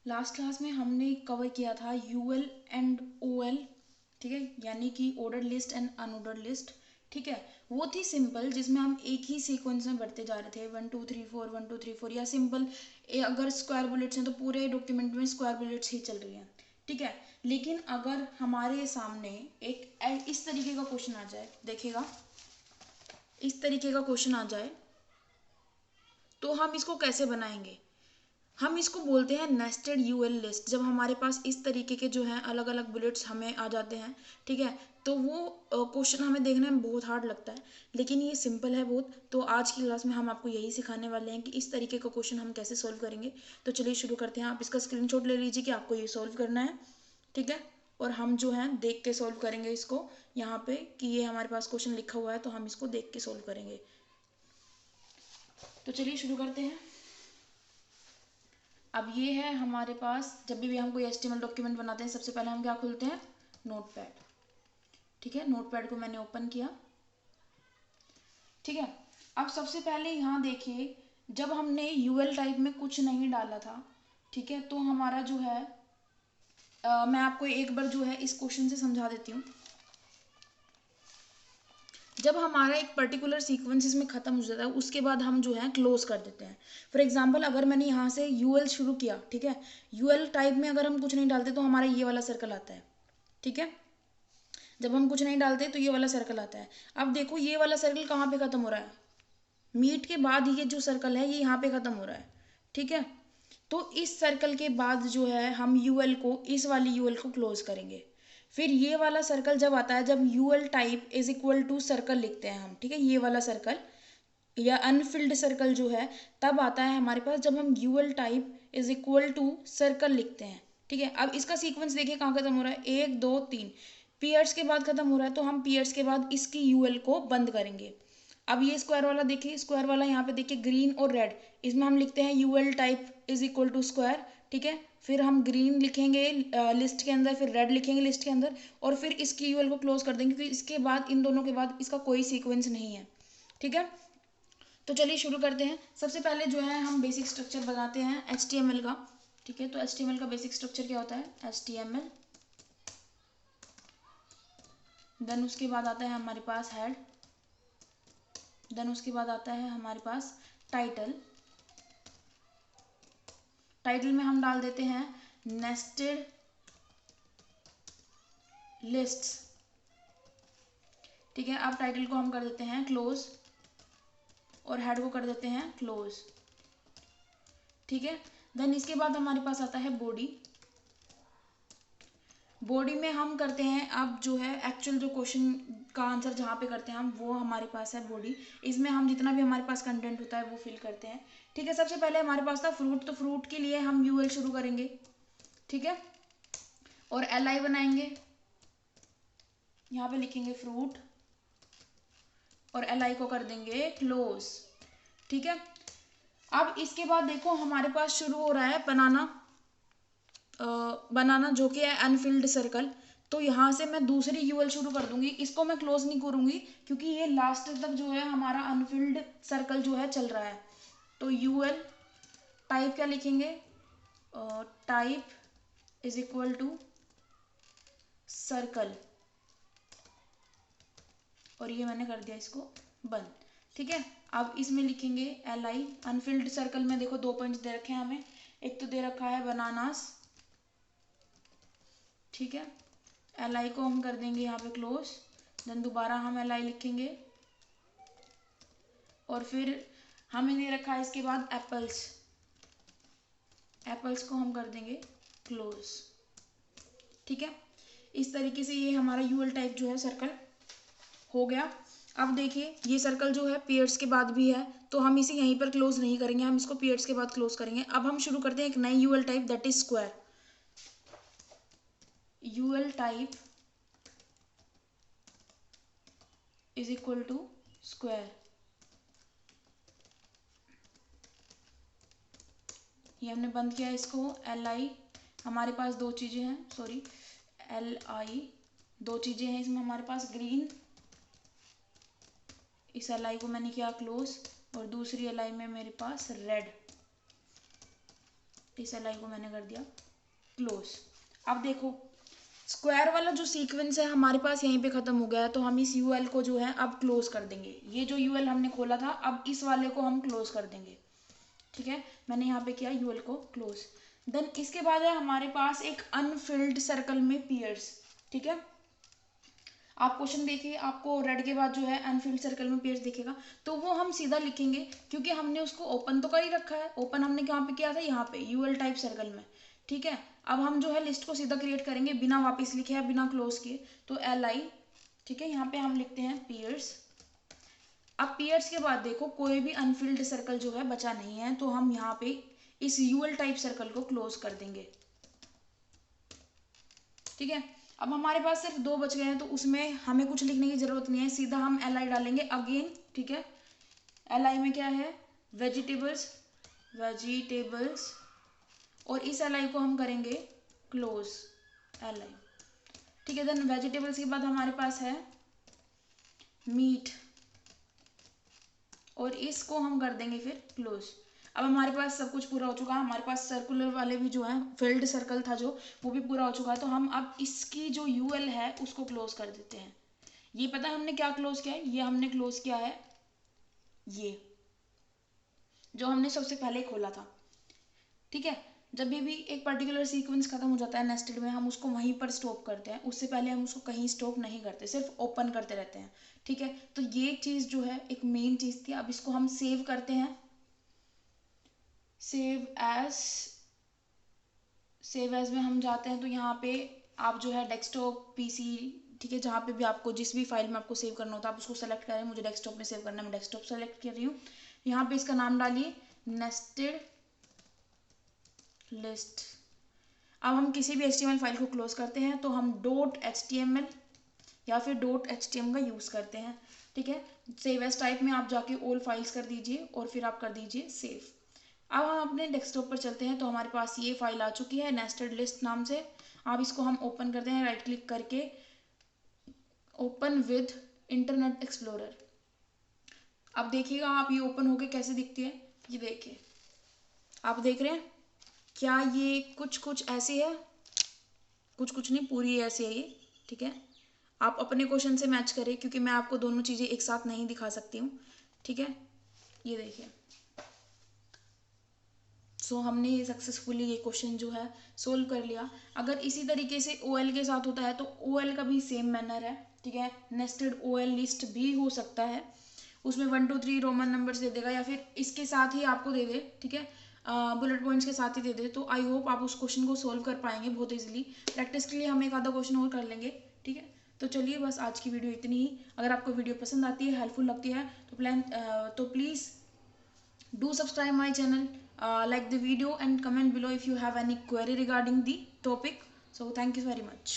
Last class में हमने cover किया था यूएल एंड ओएल, ठीक है, यानी कि order list and unordered list, ठीक है। वो थी सिंपल, जिसमें हम एक ही सीक्वेंस में बढ़ते जा रहे थे 1 2 3 4 1 2 3 4, या सिंपल अगर स्क्वायर बुलेट्स हैं तो पूरे डॉक्यूमेंट में स्क्वायर बुलेट्स ही चल रही हैं, ठीक है। लेकिन अगर हमारे सामने एक इस तरीके का क्वेश्चन आ जाए, देखिएगा, इस तरीके का क्वेश्चन आ जाए तो हम इसको कैसे बनाएंगे। हम इसको बोलते हैं नेस्टेड यूएल लिस्ट। जब हमारे पास इस तरीके के जो हैं अलग अलग बुलेट्स हमें आ जाते हैं, ठीक है, तो वो क्वेश्चन हमें देखने में बहुत हार्ड लगता है, लेकिन ये सिंपल है बहुत। तो आज की क्लास में हम आपको यही सिखाने वाले हैं कि इस तरीके का क्वेश्चन हम कैसे सॉल्व करेंगे। तो चलिए शुरू करते हैं। आप इसका स्क्रीनशॉट ले लीजिए कि आपको ये सॉल्व करना है, ठीक है, और हम जो है देख के सॉल्व करेंगे इसको। यहाँ पे कि ये हमारे पास क्वेश्चन लिखा हुआ है तो हम इसको देख के सॉल्व करेंगे। तो चलिए शुरू करते हैं। अब ये है हमारे पास, जब भी हम कोई HTML डॉक्यूमेंट बनाते हैं सबसे पहले हम क्या खोलते हैं, नोटपैड, ठीक है। नोटपैड को मैंने ओपन किया, ठीक है। अब सबसे पहले यहाँ देखिए, जब हमने यूएल टाइप में कुछ नहीं डाला था, ठीक है, तो हमारा जो है मैं आपको एक बार जो है इस क्वेश्चन से समझा देती हूँ। जब हमारा एक पर्टिकुलर सीक्वेंस इसमें खत्म हो जाता है, उसके बाद हम जो है क्लोज कर देते हैं। फॉर एग्जांपल, अगर मैंने यहाँ से यूएल शुरू किया, ठीक है, यूएल टाइप में अगर हम कुछ नहीं डालते तो हमारा ये वाला सर्कल आता है, ठीक है। जब हम कुछ नहीं डालते तो ये वाला सर्कल आता है। अब देखो ये वाला सर्कल कहाँ पे खत्म हो रहा है, मीट के बाद ये जो सर्कल है ये यहाँ पे खत्म हो रहा है, ठीक है। तो इस सर्कल के बाद जो है हम यूएल को, इस वाली यूएल को क्लोज करेंगे। फिर ये वाला सर्कल जब आता है, जब UL type is equal to circle लिखते हैं हम, ठीक है, ये वाला सर्कल या अनफिल्ड सर्कल जो है तब आता है हमारे पास जब हम UL type is equal to circle लिखते हैं, ठीक है। अब इसका सीक्वेंस देखिए कहाँ खत्म हो रहा है, 1 2 3 पीरियड्स के बाद खत्म हो रहा है, तो हम पीरियड्स के बाद इसकी यूएल को बंद करेंगे। अब ये स्क्वायर वाला देखिए, स्क्वायर वाला यहाँ पे देखिए ग्रीन और रेड, इसमें हम लिखते हैं UL type is equal to square, ठीक है। फिर हम ग्रीन लिखेंगे लिस्ट के अंदर, फिर रेड लिखेंगे लिस्ट के अंदर, और फिर इसकी यूएल को क्लोज कर देंगे, क्योंकि इसके बाद, इन दोनों के बाद इसका कोई सीक्वेंस नहीं है, ठीक है। तो चलिए शुरू करते हैं। सबसे पहले जो है हम बेसिक स्ट्रक्चर बनाते हैं HTML का, ठीक है। तो HTML का बेसिक स्ट्रक्चर क्या होता है, HTML, देन उसके बाद आता है हमारे पास हेड, देन उसके बाद आता है हमारे पास टाइटल। टाइटल में हम डाल देते हैं नेस्टेड लिस्ट्स, ठीक है। अब टाइटल को हम कर देते हैं क्लोज और हेड को कर देते हैं क्लोज, ठीक है। देन इसके बाद हमारे पास आता है बॉडी। बॉडी में हम करते हैं अब जो है एक्चुअल जो क्वेश्चन का आंसर जहाँ पे करते हैं हम, वो हमारे पास है बॉडी। इसमें हम जितना भी हमारे पास कंटेंट होता है वो फिल करते हैं, ठीक है। सबसे पहले हमारे पास था फ्रूट, तो फ्रूट के लिए हम यूएल शुरू करेंगे, ठीक है, और LI बनाएंगे, यहाँ पे लिखेंगे फ्रूट और LI को कर देंगे क्लोज, ठीक है। अब इसके बाद देखो हमारे पास शुरू हो रहा है बनाना, बनाना जो कि है अनफिल्ड सर्कल। तो यहाँ से मैं दूसरी यूएल शुरू कर दूंगी, इसको मैं क्लोज नहीं करूंगी क्योंकि ये लास्ट तक जो है हमारा अनफिल्ड सर्कल जो है चल रहा है। तो यूएल टाइप क्या लिखेंगे, type is equal to circle, और ये मैंने कर दिया इसको बंद, ठीक है। अब इसमें लिखेंगे LI। अनफिल्ड सर्कल में देखो 2 पॉइंट्स दे रखे हैं हमें, एक तो दे रखा है बनानास, ठीक है। LI को हम कर देंगे यहाँ पे क्लोज, देन दोबारा हम LI लिखेंगे, और फिर हमें दे रखा है इसके बाद एप्पल्स, एप्पल्स को हम कर देंगे क्लोज, ठीक है। इस तरीके से ये हमारा यूएल टाइप जो है सर्कल हो गया। अब देखिए ये सर्कल जो है पीरियड्स के बाद भी है, तो हम इसे यहीं पर क्लोज नहीं करेंगे, हम इसको पीरियड्स के बाद क्लोज करेंगे। अब हम शुरू करते हैं एक नई UL type, that is square. UL type is equal to square, ये हमने बंद किया इसको। LI, हमारे पास 2 चीज़ें हैं, सॉरी, LI 2 चीज़ें हैं इसमें हमारे पास, ग्रीन, इस LI को मैंने किया क्लोज, और दूसरी LI में मेरे पास रेड, इस एल आई को मैंने कर दिया क्लोज। अब देखो स्क्वायर वाला जो सीक्वेंस है हमारे पास यहीं पे ख़त्म हो गया है, तो हम इस यूएल को जो है अब क्लोज कर देंगे। ये जो यूएल हमने खोला था अब इस वाले को हम क्लोज कर देंगे। ठीक है, मैंने यहाँ पे किया यूएल को क्लोज। देन इसके बाद है हमारे पास एक अनफिल्ड सर्कल में पियर्स। ठीक है, आप क्वेश्चन देखिए, आपको रेड के बाद जो है अनफिल्ड सर्कल में पेयर्स दिखेगा, तो वो हम सीधा लिखेंगे क्योंकि हमने उसको ओपन तो कर ही रखा है। ओपन हमने कहाँ पे किया था, यहाँ पे यूएल टाइप सर्कल में। ठीक है, अब हम जो है लिस्ट को सीधा क्रिएट करेंगे बिना वापस लिखे या बिना क्लोज किए, तो एल आई। ठीक है, यहाँ पे हम लिखते हैं पियर्स। अब पियर्स के बाद देखो कोई भी अनफिल्ड सर्कल जो है बचा नहीं है, तो हम यहाँ पे इस यूएल टाइप सर्कल को क्लोज कर देंगे। ठीक है, अब हमारे पास सिर्फ 2 बच गए हैं, तो उसमें हमें कुछ लिखने की जरूरत नहीं है, सीधा हम एल आई डालेंगे अगेन। ठीक है, एल आई में क्या है, वेजिटेबल्स, वेजिटेबल्स, और इस एल आई को हम करेंगे क्लोज एल आई। ठीक है, देन वेजिटेबल्स के बाद हमारे पास है मीट, और इसको हम कर देंगे फिर क्लोज। अब हमारे पास सब कुछ पूरा हो चुका है, हमारे पास सर्कुलर वाले भी जो है फिल्ड सर्कल था जो, वो भी पूरा हो चुका है, तो हम अब इसकी जो यूएल है उसको क्लोज कर देते हैं। ये पता है हमने क्या क्लोज किया है, ये हमने क्लोज किया है ये जो हमने सबसे पहले खोला था। ठीक है, जब भी एक पर्टिकुलर सीक्वेंस खत्म हो जाता है नेस्टेड में, हम उसको वहीं पर स्टॉप करते हैं, उससे पहले हम उसको कहीं स्टॉप नहीं करते, सिर्फ ओपन करते रहते हैं। ठीक है, तो ये चीज़ जो है एक मेन चीज़ थी। अब इसको हम सेव करते हैं, सेव एज में हम जाते हैं, तो यहाँ पे आप जो है डेस्कटॉप पीसी, ठीक है, जहाँ पे भी आपको जिस भी फाइल में आपको सेव करना होता है आप उसको सेलेक्ट करें। मुझे डेस्कटॉप में सेव करना है, मैं डेस्कटॉप सेलेक्ट कर रही हूँ। यहाँ पे इसका नाम डालिए नेस्टेड लिस्ट। अब हम किसी भी HTML फाइल को क्लोज करते हैं तो हम .html या फिर .htm का यूज़ करते हैं। ठीक है, सेव एज टाइप में आप जाके ऑल फाइल्स कर दीजिए और फिर आप कर दीजिए सेव। अब हम अपने डेस्कटॉप पर चलते हैं, तो हमारे पास ये फाइल आ चुकी है नेस्टेड लिस्ट नाम से। अब इसको हम ओपन करते हैं, राइट क्लिक करके ओपन विद इंटरनेट एक्सप्लोरर। अब देखिएगा आप ये ओपन होके कैसे दिखती है, ये देखिए, आप देख रहे हैं क्या ये कुछ ऐसी है, कुछ नहीं, पूरी ऐसी है ये। ठीक है, आप अपने क्वेश्चन से मैच करें क्योंकि मैं आपको दोनों चीज़ें एक साथ नहीं दिखा सकती हूँ। ठीक है, ये देखिए, सो हमने ये सक्सेसफुली ये क्वेश्चन जो है सोल्व कर लिया। अगर इसी तरीके से OL के साथ होता है तो OL का भी सेम मैनर है। ठीक है, नेस्टेड OL लिस्ट भी हो सकता है, उसमें 1 2 3 रोमन नंबर्स दे देगा या फिर इसके साथ ही आपको दे दे। ठीक है, बुलेट पॉइंट्स के साथ ही दे दे, तो आई होप आप उस क्वेश्चन को सोल्व कर पाएंगे बहुत इजीली। प्रैक्टिस के लिए हम एक आधा क्वेश्चन और कर लेंगे। ठीक है, तो चलिए बस आज की वीडियो इतनी ही। अगर आपको वीडियो पसंद आती है, हेल्पफुल लगती है, तो please do subscribe my channel, like the video and comment below if you have any query regarding the topic. So thank you very much.